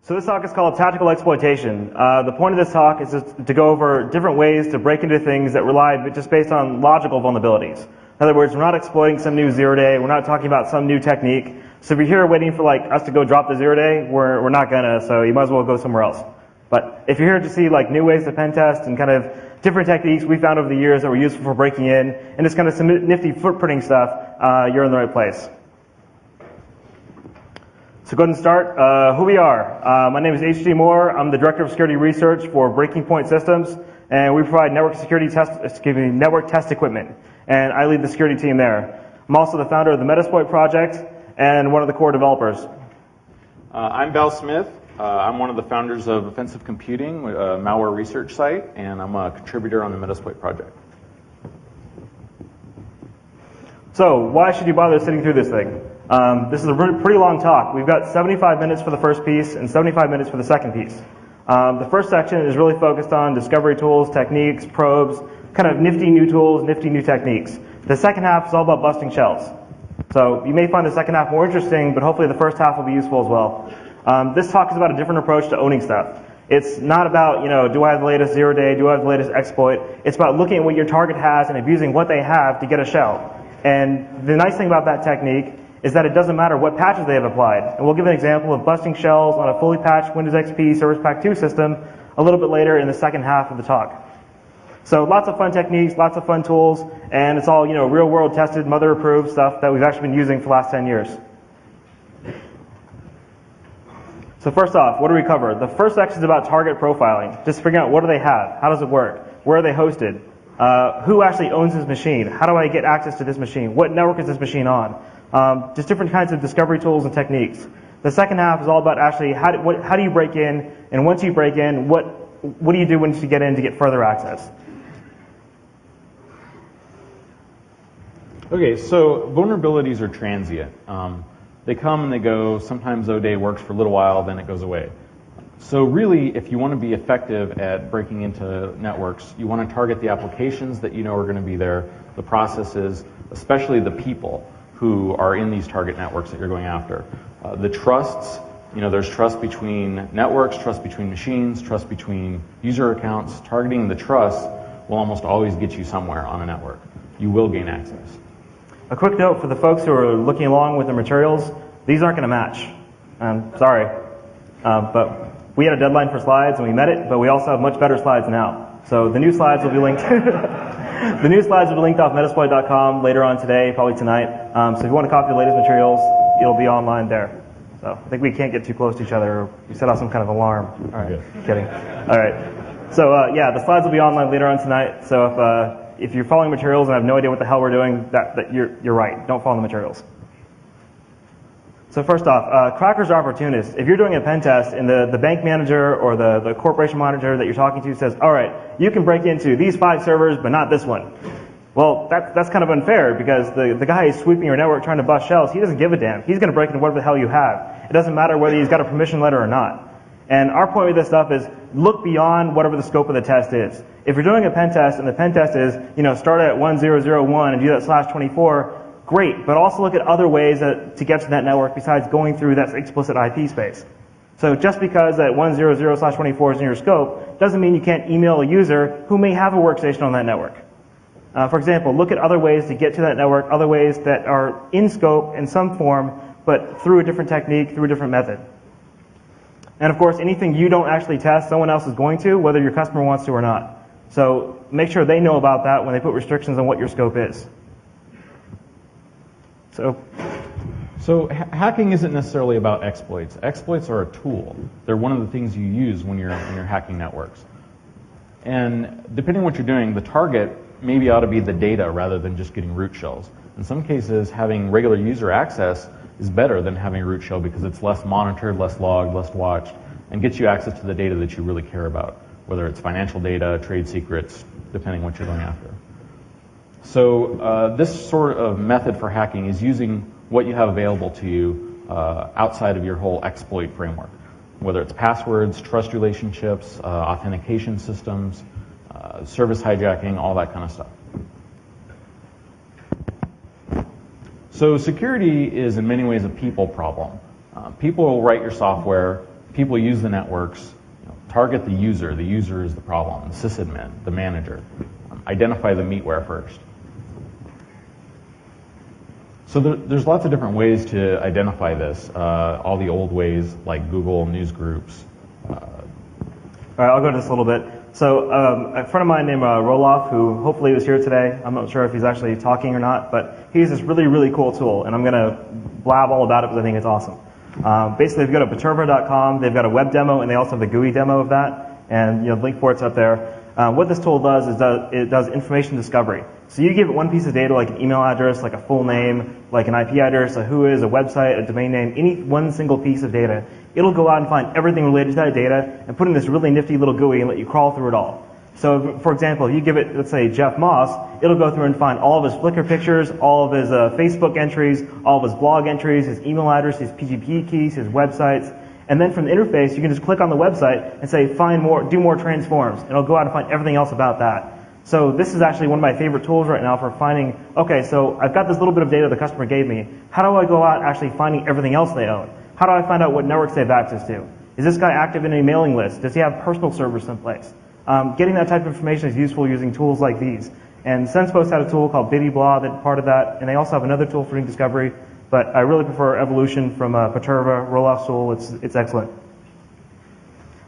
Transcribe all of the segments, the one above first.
So this talk is called Tactical Exploitation. The point of this talk is just to go over different ways to break into things that rely just based on logical vulnerabilities. In other words, we're not exploiting some new zero-day. We're not talking about some new technique. So if you're here waiting for us to go drop the zero-day, we're not gonna. So you might as well go somewhere else. But if you're here to see new ways to pen test and kind of different techniques we found over the years that were useful for breaking in, and just kind of some nifty footprinting stuff, you're in the right place. So go ahead and start. Who we are. My name is H.G. Moore. I'm the Director of Security Research for Breaking Point Systems, and we provide network test equipment, and I lead the security team there. I'm also the founder of the Metasploit project and one of the core developers. I'm Valsmith. I'm one of the founders of Offensive Computing, a malware research site, and I'm a contributor on the Metasploit project. So why should you bother sitting through this thing? This is a pretty long talk. We've got 75 minutes for the first piece and 75 minutes for the second piece. The first section is really focused on discovery tools, techniques, probes, kind of nifty new tools, nifty new techniques. The second half is all about busting shells. So you may find the second half more interesting, but hopefully the first half will be useful as well. This talk is about a different approach to owning stuff. It's not about, do I have the latest zero-day, do I have the latest exploit? It's about looking at what your target has and abusing what they have to get a shell. And the nice thing about that technique is that it doesn't matter what patches they have applied. And we'll give an example of busting shells on a fully patched Windows XP Service Pack 2 system a little bit later in the second half of the talk. So lots of fun techniques, lots of fun tools, and it's all, real-world tested, mother-approved stuff that we've actually been using for the last 10 years. So first off, what do we cover? The first section is about target profiling. Just figuring out what do they have, how does it work, where are they hosted, who actually owns this machine, how do I get access to this machine, what network is this machine on, just different kinds of discovery tools and techniques. The second half is all about actually how do you break in, and once you break in, what do you do once you get in to get further access? Okay, so vulnerabilities are transient. They come and they go. Sometimes O-Day works for a little while, then it goes away. So really, if you want to be effective at breaking into networks, you want to target the applications that you know are going to be there, the processes, especially the people who are in these target networks that you're going after. The trusts, there's trust between networks, trust between machines, trust between user accounts. Targeting the trust will almost always get you somewhere on a network. You will gain access. A quick note for the folks who are looking along with the materials, these aren't going to match. Sorry. But we had a deadline for slides and we met it, but we also have much better slides now. So the new slides will be linked. The new slides will be linked off Metasploit.com later on today, probably tonight. So if you want to copy the latest materials, it'll be online there. So I think we can't get too close to each other. Or we set off some kind of alarm. All right, kidding. All right. So yeah, the slides will be online later on tonight. So if you're following materials and have no idea what the hell we're doing, that you're right. Don't follow the materials. So first off, crackers are opportunists. If you're doing a pen test and the bank manager or the corporation manager that you're talking to says, all right, you can break into these 5 servers, but not this one. Well, that's kind of unfair because the guy who's sweeping your network trying to bust shells, he doesn't give a damn. He's going to break into whatever the hell you have. It doesn't matter whether he's got a permission letter or not. And our point with this stuff is look beyond whatever the scope of the test is. If you're doing a pen test and the pen test is, start at 1001 and do that /24, great, but also look at other ways to get to that network besides going through that explicit IP space. So just because that 100/24 is in your scope doesn't mean you can't email a user who may have a workstation on that network. For example, look at other ways to get to that network, other ways that are in scope in some form, but through a different technique, through a different method. And of course, anything you don't actually test, someone else is going to, whether your customer wants to or not. So make sure they know about that when they put restrictions on what your scope is. So hacking isn't necessarily about exploits. Exploits are a tool. They're one of the things you use when you're hacking networks. And depending on what you're doing, the target maybe ought to be the data rather than just getting root shells. In some cases, having regular user access is better than having a root shell because it's less monitored, less logged, less watched, and gets you access to the data that you really care about, whether it's financial data, trade secrets, depending on what you're going after. So this sort of method for hacking is using what you have available to you outside of your whole exploit framework, whether it's passwords, trust relationships, authentication systems, service hijacking, all that kind of stuff. So security is in many ways a people problem. People will write your software. people use the networks, target the user. The user is the problem, the sysadmin, the manager. Identify the meatware first. So there's lots of different ways to identify this. All the old ways, like Google news groups. All right, I'll go into this a little bit. So a friend of mine named Roloff, who hopefully was here today, I'm not sure if he's actually talking or not, but he has this really, really cool tool, and I'm going to blab all about it because I think it's awesome. Basically, if you go to Perturba.com, they've got a web demo, and they also have the GUI demo of that, and the link for it's up there. What this tool does is it does information discovery. So you give it one piece of data, like an email address, like a full name, like an IP address, a who is, a website, a domain name, any one single piece of data. It'll go out and find everything related to that data and put in this really nifty little GUI and let you crawl through it all. So, for example, if you give it, let's say, Jeff Moss, it'll go through and find all of his Flickr pictures, all of his Facebook entries, all of his blog entries, his email address, his PGP keys, his websites. And then from the interface, you can just click on the website and say, find more, do more transforms. And it'll go out and find everything else about that. So this is actually one of my favorite tools right now for finding, okay, so I've got this little bit of data the customer gave me. How do I go out actually finding everything else they own? How do I find out what networks they have access to? Is this guy active in a mailing list? Does he have personal servers someplace? Getting that type of information is useful using tools like these. And SensePost had a tool called BiddyBlah that part of that, and they also have another tool for doing discovery. But I really prefer Evolution from Perturba, Roloff's tool. It's excellent.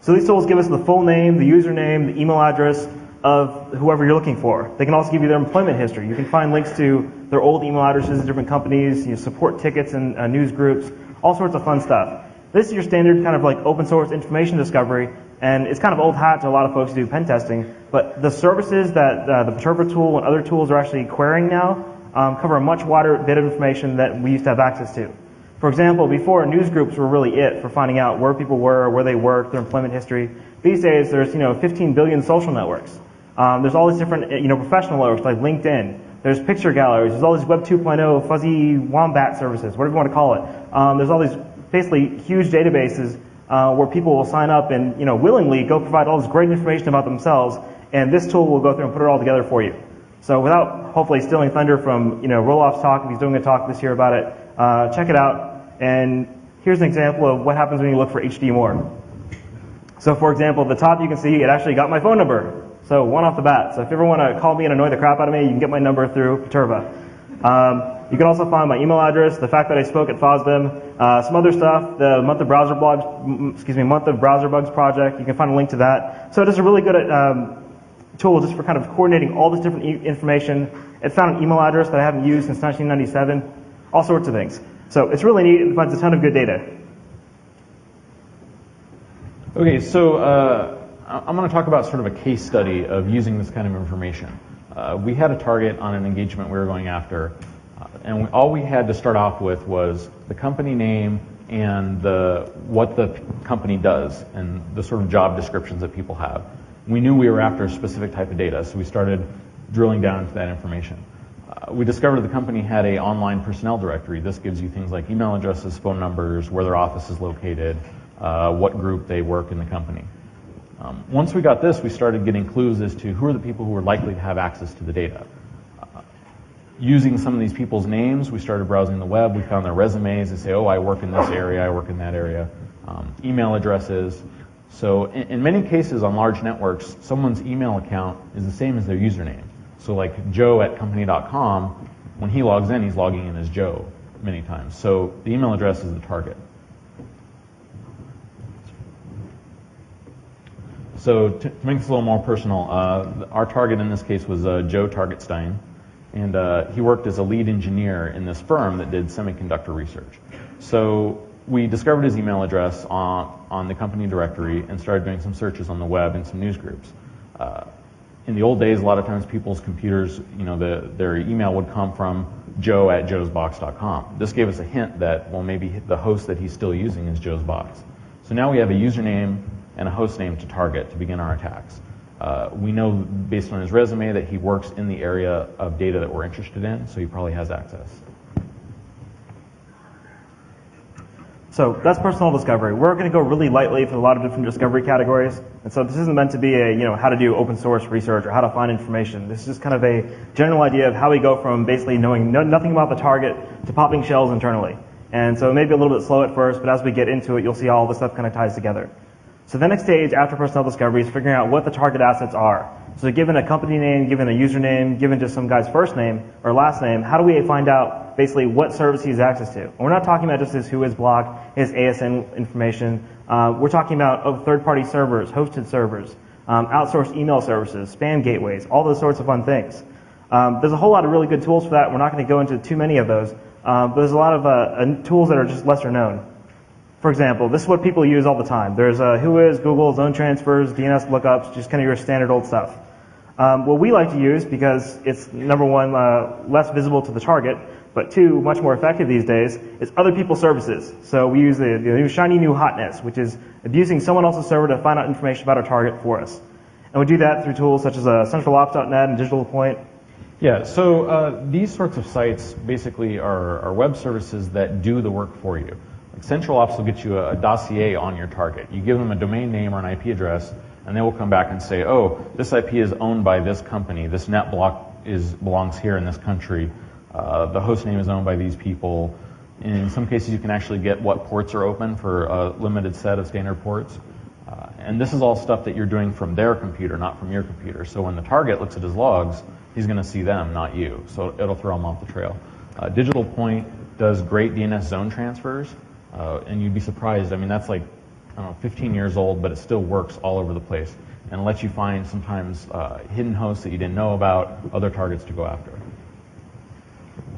So these tools give us the full name, the username, the email address of whoever you're looking for. They can also give you their employment history. You can find links to their old email addresses in different companies, support tickets and news groups, all sorts of fun stuff. This is your standard kind of like open source information discovery, and it's kind of old hat to a lot of folks who do pen testing, but the services that the Perturba tool and other tools are actually querying now cover a much wider bit of information that we used to have access to. For example, before, news groups were really it for finding out where people were, where they worked, their employment history. These days, there's 15 billion social networks. There's all these different professional networks like LinkedIn. There's picture galleries. There's all these Web 2.0 fuzzy wombat services, whatever you want to call it. There's all these basically huge databases where people will sign up and willingly go provide all this great information about themselves, and this tool will go through and put it all together for you. So without hopefully stealing thunder from Roloff's talk, if he's doing a talk this year about it, check it out. And here's an example of what happens when you look for HD more. So for example, at the top you can see it actually got my phone number. So one off the bat. So if you ever want to call me and annoy the crap out of me, you can get my number through Perturba. You can also find my email address, the fact that I spoke at FOSDEM, some other stuff, the month of browser bugs project. You can find a link to that. So it is a really good tool just for kind of coordinating all this different information. It found an email address that I haven't used since 1997. All sorts of things. So it's really neat. It finds a ton of good data. Okay, so I'm going to talk about sort of a case study of using this kind of information. We had a target on an engagement we were going after, and all we had to start off with was the company name and what the company does and the sort of job descriptions that people have. We knew we were after a specific type of data, so we started drilling down into that information. We discovered the company had an online personnel directory. This gives you things like email addresses, phone numbers, where their office is located, what group they work in the company. Once we got this, we started getting clues as to who are the people who were likely to have access to the data. Using some of these people's names, we started browsing the web. We found their resumes. They say, oh, I work in this area, I work in that area. Email addresses. So in many cases on large networks, someone's email account is the same as their username. So like Joe at company.com, when he logs in, he's logging in as Joe many times. So the email address is the target. So to make this a little more personal, our target in this case was Joe Targetstein, and he worked as a lead engineer in this firm that did semiconductor research. So we discovered his email address on the company directory and started doing some searches on the web and some news groups. In the old days, a lot of times people's computers, their email would come from joe at joesbox.com. This gave us a hint that, well, maybe the host that he's still using is Joe's Box. So now we have a username and a host name to target to begin our attacks. We know based on his resume that he works in the area of data that we're interested in, so he probably has access. So that's personal discovery. We're going to go really lightly for a lot of different discovery categories. And so this isn't meant to be a, how to do open source research or how to find information. This is just kind of a general idea of how we go from basically knowing nothing about the target to popping shells internally. And so it may be a little bit slow at first, but as we get into it, you'll see all the stuff kind of ties together. So the next stage after personnel discovery is figuring out what the target assets are. So given a company name, given a username, given just some guy's first name or last name, how do we find out basically what service he has access to? And we're not talking about just his who is block, his ASN information. We're talking about third-party servers, hosted servers, outsourced email services, spam gateways, all those sorts of fun things. There's a whole lot of really good tools for that. We're not going to go into too many of those. But there's a lot of tools that are just lesser known. For example, this is what people use all the time. There's Whois, Google, zone transfers, DNS lookups, just kind of your standard old stuff. What we like to use, because it's number one, less visible to the target, but two, much more effective these days, is other people's services. So we use the new shiny new hotness, which is abusing someone else's server to find out information about our target for us. And we do that through tools such as centralops.net and Digital Point. Yeah, so these sorts of sites basically are web services that do the work for you. Like CentralOps will get you a dossier on your target. You give them a domain name or an IP address, and they will come back and say, oh, this IP is owned by this company, this net block belongs here in this country, the host name is owned by these people. In some cases, you can actually get what ports are open for a limited set of standard ports. And this is all stuff that you're doing from their computer, not from your computer. So when the target looks at his logs, he's going to see them, not you. So it'll throw him off the trail. Digital Point does great DNS zone transfers, and you'd be surprised. I mean, that's like, I don't know, 15 years old, but it still works all over the place and lets you find sometimes hidden hosts that you didn't know about, other targets to go after.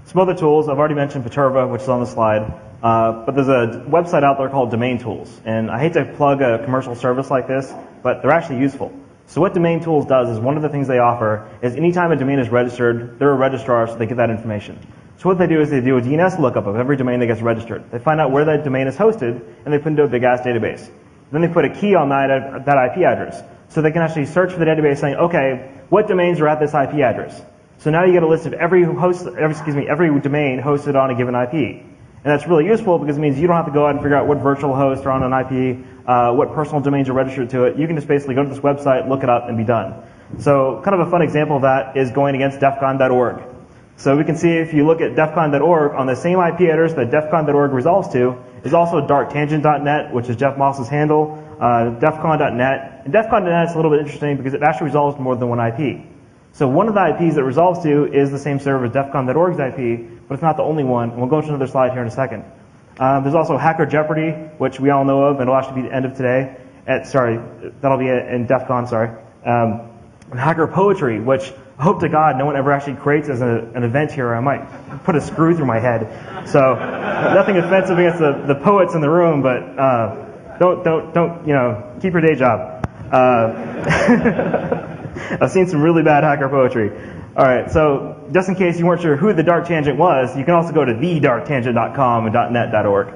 Some other tools, I've already mentioned Perturba, which is on the slide, but there's a website out there called Domain Tools. And I hate to plug a commercial service like this, but they're actually useful. So what Domain Tools does is one of the things they offer is anytime a domain is registered, they're a registrar, so they get that information. So what they do is they do a DNS lookup of every domain that gets registered. They find out where that domain is hosted, and they put it into a big-ass database. Then they put a key on that IP address. So they can actually search for the database saying, okay, what domains are at this IP address? So now you get a list of every domain hosted on a given IP. And that's really useful because it means you don't have to go out and figure out what virtual hosts are on an IP, what personal domains are registered to it. You can just basically go to this website, look it up, and be done. So kind of a fun example of that is going against defcon.org. So we can see if you look at defcon.org, on the same IP address that defcon.org resolves to is also darktangent.net, which is Jeff Moss's handle, defcon.net. And defcon.net is a little bit interesting because it actually resolves to more than one IP. So one of the IPs that resolves to is the same server as defcon.org's IP, but it's not the only one. And we'll go into another slide here in a second. There's also Hacker Jeopardy, which we all know of, and it'll actually be the end of today. That'll be in DEFCON, sorry. And Hacker Poetry, which I hope to God no one ever actually creates as an event here, or I might put a screw through my head. So nothing offensive against the poets in the room, but don't keep your day job. I've seen some really bad hacker poetry. All right, so just in case you weren't sure who the Dark Tangent was, you can also go to thedarktangent.com and .net.org.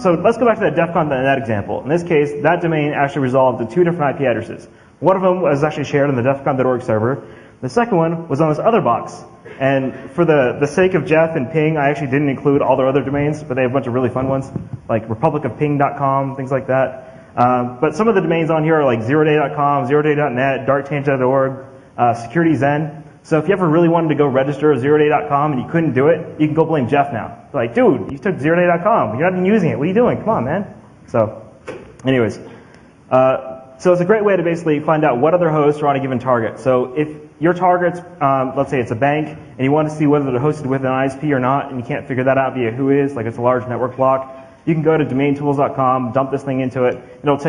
So let's go back to that defcon.net example. In this case, that domain actually resolved to two different IP addresses. One of them was actually shared on the defcon.org server. The second one was on this other box. And for the sake of Jeff and Ping, I actually didn't include all their other domains, but they have a bunch of really fun ones, like republicofping.com, things like that. But some of the domains on here are like zeroday.com, zeroday.net, darktangent.org, securityzen. So if you ever really wanted to go register zeroday.com and you couldn't do it, you can go blame Jeff now. Like, dude, you took zeroday.com. You're not even using it. What are you doing? Come on, man. So anyways, so it's a great way to basically find out what other hosts are on a given target. So if your target's, let's say it's a bank, and you want to see whether they're hosted with an ISP or not, and you can't figure that out via Whois, like it's a large network block, you can go to domaintools.com, dump this thing into it, and it'll take